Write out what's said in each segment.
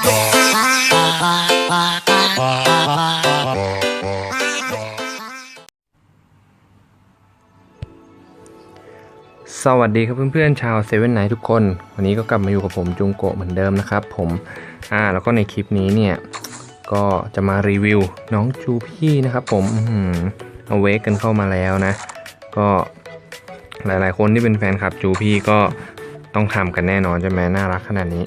สวัสดีครับเพื่อนๆชาวเซเว่นไนท์ทุกคนวันนี้ก็กลับมาอยู่กับผมจุงโกะเหมือนเดิมนะครับผมแล้วก็ในคลิปนี้เนี่ยก็จะมารีวิวน้องจูพี่นะครับผมเอาเวกกันเข้ามาแล้วนะก็หลายๆคนที่เป็นแฟนคลับจูพี่ก็ต้องทำกันแน่นอนใช่ไหมน่ารักขนาดนี้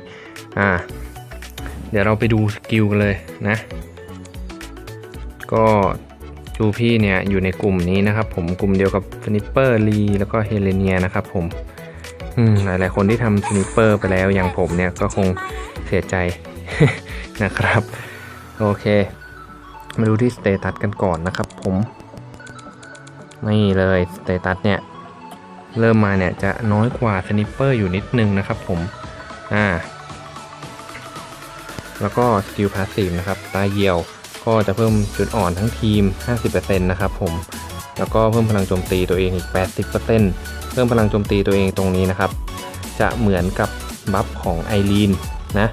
เดี๋ยวเราไปดูสกิลกันเลยนะก็จูพี่เนี่ยอยู่ในกลุ่มนี้นะครับผมกลุ่มเดียวกับสนิปเปอร์ลีแล้วก็เฮเลเนียนะครับผมหลายๆคนที่ทำสนิปเปอร์ไปแล้วอย่างผมเนี่ยก็คงเสียใจ นะครับโอเคมาดูที่สเตตัสกันก่อนนะครับผมนี่เลยสเตตัสเนี่ยเริ่มมาเนี่ยจะน้อยกว่าสนิปเปอร์อยู่นิดนึงนะครับผมแล้วก็สกิลพาสซีฟนะครับตาเหี่ยวก็จะเพิ่มจุดอ่อนทั้งทีม 50% นะครับผมแล้วก็เพิ่มพลังโจมตีตัวเองอีก 80% เพิ่มพลังโจมตีตัวเองตรงนี้นะครับจะเหมือนกับบัฟของไอรีนนะ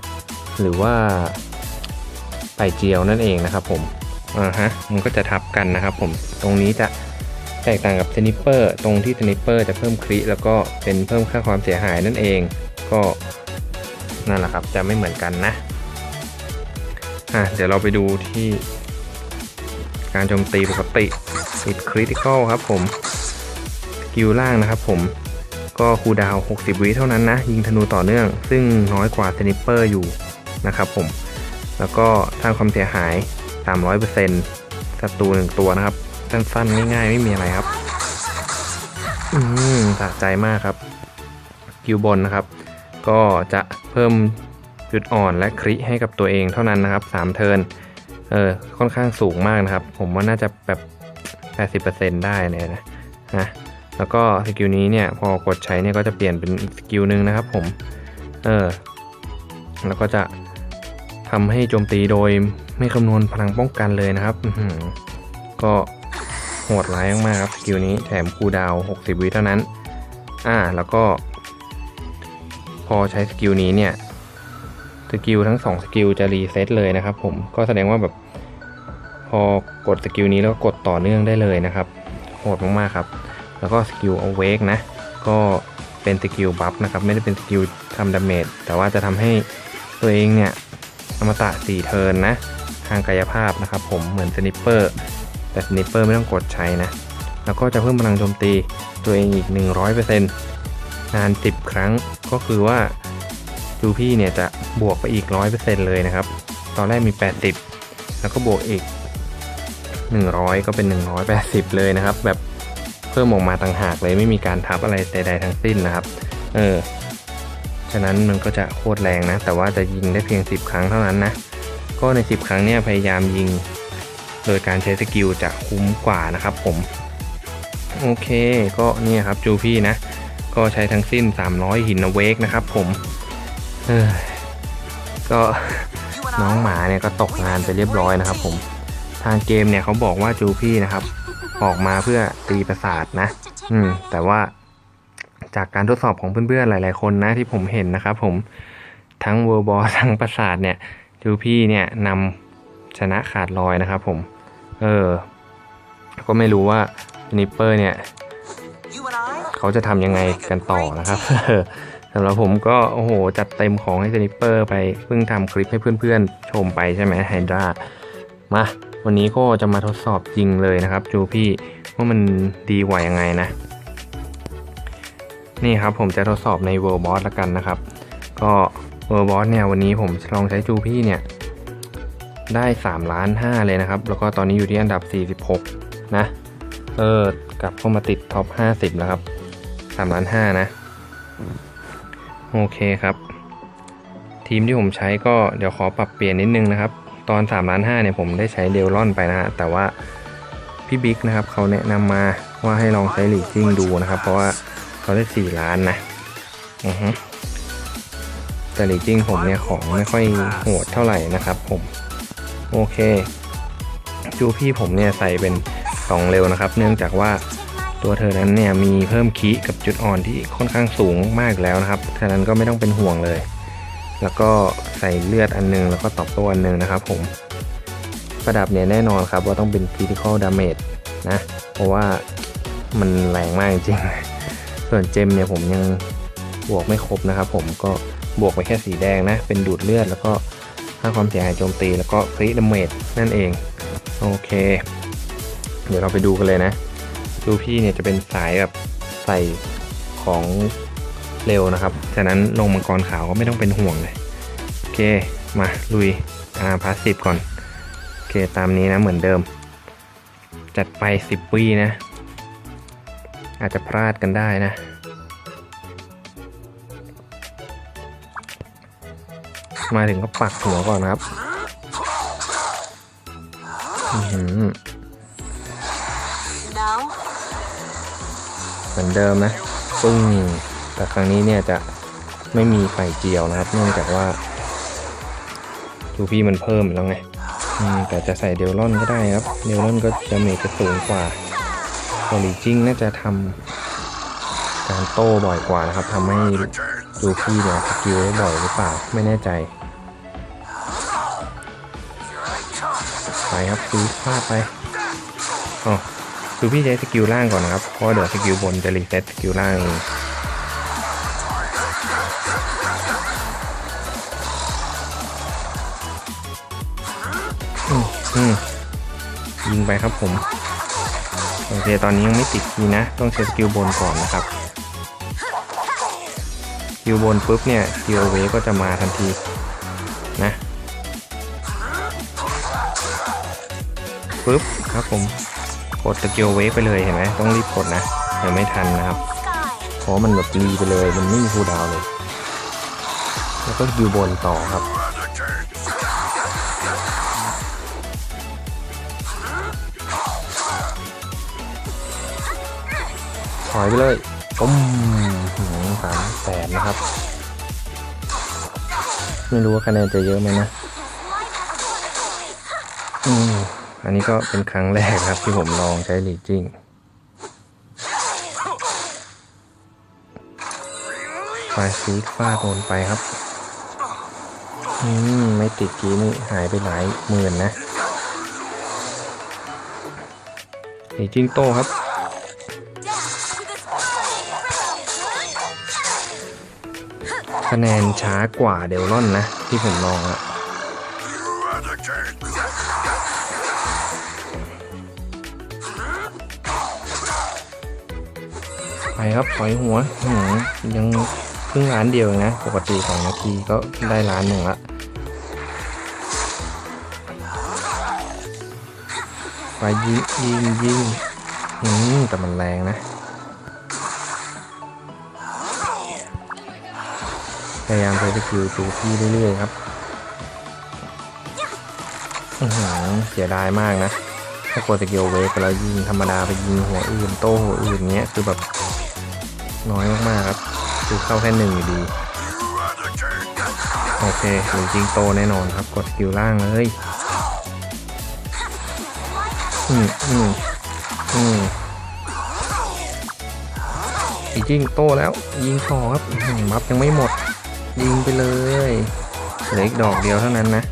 หรือว่าไต่เจียวนั่นเองนะครับผมมันก็จะทับกันนะครับผมตรงนี้จะแตกต่างกับสนิปเปอร์ตรงที่สนิปเปอร์จะเพิ่มคริแล้วก็เป็นเพิ่มค่าความเสียหายนั่นเองก็นั่นแหละครับจะไม่เหมือนกันนะเดี๋ยวเราไปดูที่การโจมตีปกติติดคริติคอลครับผมสกิลล่างนะครับผมก็คูลดาวน์60 วิเท่านั้นนะยิงธนูต่อเนื่องซึ่งน้อยกว่าสนิปเปอร์อยู่นะครับผมแล้วก็สร้างความเสียหาย 300% ศัตรู1ตัวนะครับสั้นๆง่ายๆไม่มีอะไรครับสะใจมากครับสกิลบนนะครับก็จะเพิ่มจุดอ่อนและคริให้กับตัวเองเท่านั้นนะครับ3เทิร์นค่อนข้างสูงมากนะครับผมว่าน่าจะแบบ 80% ได้เนี่ยนะแล้วก็สกิลนี้เนี่ยพอกดใช้เนี่ยก็จะเปลี่ยนเป็นอีกสกิลหนึ่งนะครับผมแล้วก็จะทำให้โจมตีโดยไม่คำนวณพลังป้องกันเลยนะครับก็โหดร้ายมากๆครับสกิลนี้แถมคูลดาวน์60 วิเท่านั้นแล้วก็พอใช้สกิลนี้เนี่ยสกิลทั้ง2สกิลจะรีเซ็ตเลยนะครับผมก็แสดงว่าแบบพอกดสกิลนี้แล้วกดต่อเนื่องได้เลยนะครับโหดมากๆครับแล้วก็สกิล Awake นะก็เป็นสกิลบัฟนะครับไม่ได้เป็นสกิลทำดาเมจแต่ว่าจะทำให้ตัวเองเนี่ยอมตะ4เทิร์นนะทางกายภาพนะครับผมเหมือนสนิปเปอร์แต่สนิปเปอร์ไม่ต้องกดใช้นะแล้วก็จะเพิ่มพลังโจมตีตัวเองอีก 100% นาน10 ครั้งก็คือว่าจูพี่เนี่ยจะบวกไปอีก 100% เลยนะครับตอนแรกมี80แล้วก็บวกอีก100ก็เป็น180เลยนะครับแบบเพิ่มออกมาต่างหากเลยไม่มีการทับอะไรใดๆทั้งสิ้นนะครับฉะนั้นมันก็จะโคตรแรงนะแต่ว่าจะยิงได้เพียง10 ครั้งเท่านั้นนะก็ใน10 ครั้งเนี่ยพยายามยิงโดยการใช้สกิลจะคุ้มกว่านะครับผมโอเคก็เนี่ยครับจูพี่นะก็ใช้ทั้งสิ้น300หินเวกนะครับผมก็น้องหมาเนี่ยก็ตกงานไปเรียบร้อยนะครับผมทางเกมเนี่ยเขาบอกว่าจูพี่นะครับออกมาเพื่อตีประสาทนะแต่ว่าจากการทดสอบของเพื่อนๆหลายๆคนนะที่ผมเห็นนะครับผมทั้งเวอร์บอลทั้งประสาทเนี่ยจูพี่เนี่ยนำชนะขาดลอยนะครับผมก็ไม่รู้ว่าสนิปเปอร์เนี่ยเขาจะทำยังไงกันต่อนะครับสำหรับผมก็โอ้โหจัดเต็มของให้สนิปเปอร์ไปเพิ่งทำคลิปให้เพื่อนๆชมไปใช่ไหมไฮดรามาวันนี้ก็จะมาทดสอบจริงเลยนะครับจูพี่ว่ามันดีกว่ายังไงนะนี่ครับผมจะทดสอบใน World Boss ละกันนะครับก็ World Boss เนี่ยวันนี้ผมลองใช้จูพี่เนี่ยได้3.5 ล้านเลยนะครับแล้วก็ตอนนี้อยู่ที่อันดับ46นะกลับเข้ามาติดท็อป50แล้วครับ3.5 ล้านนะโอเคครับทีมที่ผมใช้ก็เดี๋ยวขอปรับเปลี่ยนนิดนึงนะครับตอน3.5 ล้านเนี่ยผมได้ใช้เดลลอนไปนะฮะแต่ว่าพี่บิ๊กนะครับเขาแนะนำมาว่าให้ลองใช้หลีซิ่งดูนะครับเพราะว่าเขาได้4 ล้านนะแต่หลีซิ่งผมเนี่ยของไม่ค่อยโหดเท่าไหร่นะครับผมโอเคจูพี่ผมเนี่ยใส่เป็น2เร็วนะครับเนื่องจากว่าตัวเธอนั้นเนี่ยมีเพิ่มคีกับจุดอ่อนที่ค่อนข้างสูงมากแล้วนะครับฉะนั้นก็ไม่ต้องเป็นห่วงเลย แล้วก็ใส่เลือดอันนึงแล้วก็ตอบโต้อันนึงนะครับผมประดับเนี่ยแน่นอนครับว่าต้องเป็น critical damage นะเพราะว่ามันแรงมากจริงส่วนเจมเนี่ยผมยังบวกไม่ครบนะครับผมก็บวกไปแค่สีแดงนะเป็นดูดเลือดแล้วก็สร้างความเสียหายโจมตีแล้วก็คริดาเมจนั่นเองโอเคเดี๋ยวเราไปดูกันเลยนะดูพี่เนี่ยจะเป็นสายแบบใส่ของเร็วนะครับฉะนั้นลงมังกรขาวก็ไม่ต้องเป็นห่วงเลยโอเคมาลุยพาสซีฟก่อนโอเคตามนี้นะเหมือนเดิมจัดไป10 วินะอาจจะพลาดกันได้นะมาถึงก็ปักหัวก่อนครับเหมือนเดิมนะปึ้งแต่ครั้งนี้เนี่ยจะไม่มีไฟเจียวนะครับเนื่องจากว่าทูพี่มันเพิ่มแล้วไงแต่จะใส่เดลลอนก็ได้ครับเดลลอนก็จะเมจจะสูงกว่าโอริจิงน่าจะทำการโต้บ่อยกว่านะครับทำให้ทูพี่เนี่ยสกิลได้บ่อยหรือเปล่าไม่แน่ใจไปครับดูพลาดไปทูพี่ใช้สกิลล่างก่อนนะครับเพราะเดี๋ยวสกิลบนจะรีเซ็ตสกิลล่างเองยิงไปครับผมโอเคตอนนี้ยังไม่ติดทีนะต้องใช้สกิลบนก่อนนะครับสกิลบนปุ๊บเนี่ยสกิลเวก็จะมาทันทีนะปุ๊บครับผมกดสกิลเวไปเลยเห็นไหมต้องรีบกดนะเดี๋ยวไม่ทันนะครับเพราะมันแบบรีไปเลยมันไม่มีคูลดาวน์เลยแล้วก็สกิลบนต่อครับถอยไปเลย300,000นะครับไม่รู้ว่าคะแนนจะเยอะไหมนะอันนี้ก็เป็นครั้งแรกครับที่ผมลองใช้ลีจิ้งไฟซีกฟาดโดนไปครับไม่ติดกี้นี่หายไปหลายหมื่นนะลีจิ้งโตครับคะแนนช้ากว่าเดลลอนนะที่ผมลองอะไปครับถอยหัวยังเพิ่งล้านเดียวนะปกติ2 นาทีก็ได้ล้านหนึ่งละไปยิงแต่มันแรงนะพยายามใช้สกิลจูพี่เรื่อยๆครับเสียดายมากนะถ้ากดสกิลเวฟแล้วยิงธรรมดาไปยิงหัวอื่นโต้หัวอื่นเงี้ยคือแบบน้อยมากๆครับคือเข้าแค่1อยู่ดีโอเคจริงโตแน่นอนครับกดสกิลล่างเลยจริงโตแล้วยิงต่อครับบัฟยังไม่หมดยิงไปเลยเหลืออีกดอกเดียวเท่านั้นนะ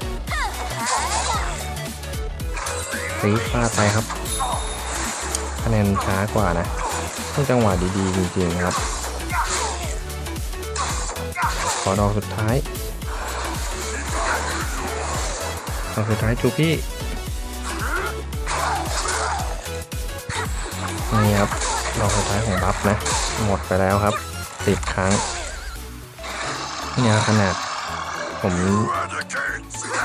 ตีฟาดไปครับคะแนนช้ากว่านะต้องจังหวะดีๆจริงๆครับขอดอกสุดท้ายจูพี่นี่ครับดอกสุดท้ายของบัฟนะหมดไปแล้วครับ10 ครั้งเนี่ยขนาดผม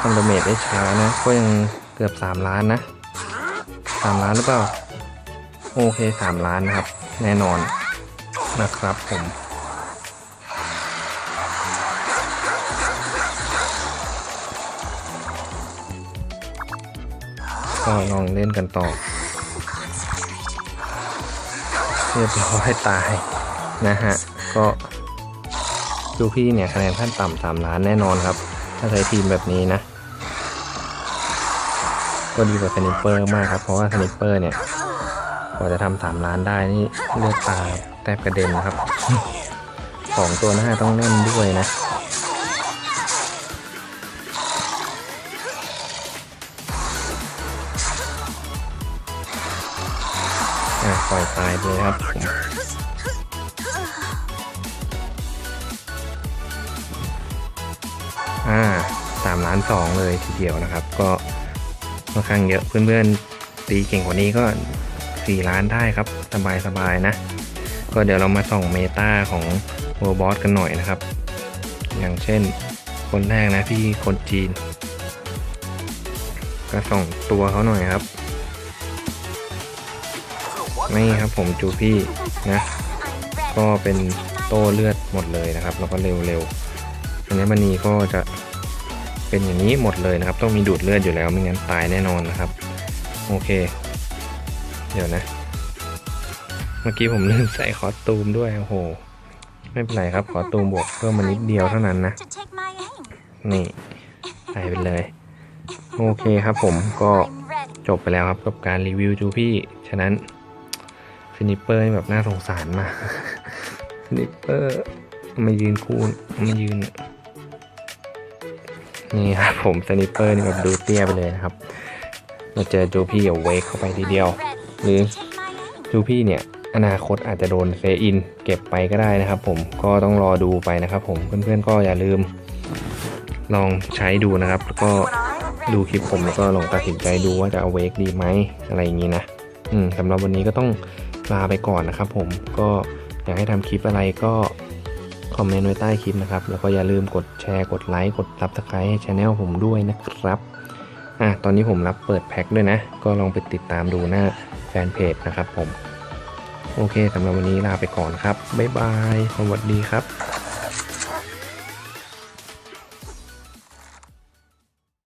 ทำดาเมจได้ช้านะก็ยังเกือบ3 ล้านนะ3 ล้านหรือเปล่าโอเค3 ล้านนะครับแน่นอนนะครับผมก็ลองเล่นกันต่อเรียบร้อยตายนะฮะก็ดูพี่เนี่ยคะแนนขั้นต่ำ3 ล้านแน่นอนครับถ้าใช้ทีมแบบนี้นะก็ดีกว่าสไนเปอร์มากครับเพราะว่าสไนเปอร์เนี่ยกว่าจะทำ3 ล้านได้นี่เลือดตาแทบกระเด็นครับ2 ตัวหน้าต้องเล่นด้วยนะ ปล่อยตายไปเลยครับผม3.2 ล้านเลยทีเดียวนะครับก็ค่อนข้างเยอะเพื่อนๆตีเก่งกว่านี้ก็4 ล้านได้ครับสบายๆนะก็เดี๋ยวเรามาส่องเมตาของโรบอทกันหน่อยนะครับอย่างเช่นคนแรกนะพี่คนจีนก็ส่องตัวเขาหน่อยครับนี่ครับผมจูพี่นะก็เป็นโต้เลือดหมดเลยนะครับแล้วก็เร็วอัญมณีก็จะเป็นอย่างนี้หมดเลยนะครับต้องมีดูดเลือดอยู่แล้วไม่งั้นตายแน่นอนนะครับโอเคเดี๋ยวนะเมื่อกี้ผมลืมใส่คอสตูมด้วยโอ้โหไม่เป็นไรครับคอสตูมบวกเพิ่มมานิดเดียวเท่านั้นนะนี่ใส่ไปเลยโอเคครับผมก็จบไปแล้วครับกับการรีวิวจูพี่ฉะนั้นสนิปเปอร์นี่แบบน่าสงสารมากสนิปเปอร์มายืนคูนมายืนนี่ครับผมสนิปเปอร์นี่แบบดูเตี้ยไปเลยนะครับมาเจอจูพี่เอาเวกเข้าไปทีเดียวหรือจูพี่เนี่ยอนาคตอาจจะโดนเซอินเก็บไปก็ได้นะครับผมก็ต้องรอดูไปนะครับผมเพื่อนๆก็อย่าลืมลองใช้ดูนะครับแล้วก็ดูคลิปผมแล้วก็ลองตัดสินใจดูว่าจะเอาเวกดีไหมอะไรอย่างนี้นะสำหรับวันนี้ก็ต้องลาไปก่อนนะครับผมก็อยากให้ทำคลิปอะไรก็คอมเมนต์ไว้ใต้คลิปนะครับแล้วก็อย่าลืมกดแชร์กดไลค์กด Subscribe ให้ช anel ผมด้วยนะครับตอนนี้ผมรับเปิดแพ็คด้วยนะก็ลองไปติดตามดูหน้าแฟนเพจนะครับผมโอเคสำหรับวันนี้ลาไปก่อนครับบ๊ายบายสวัสดีครับ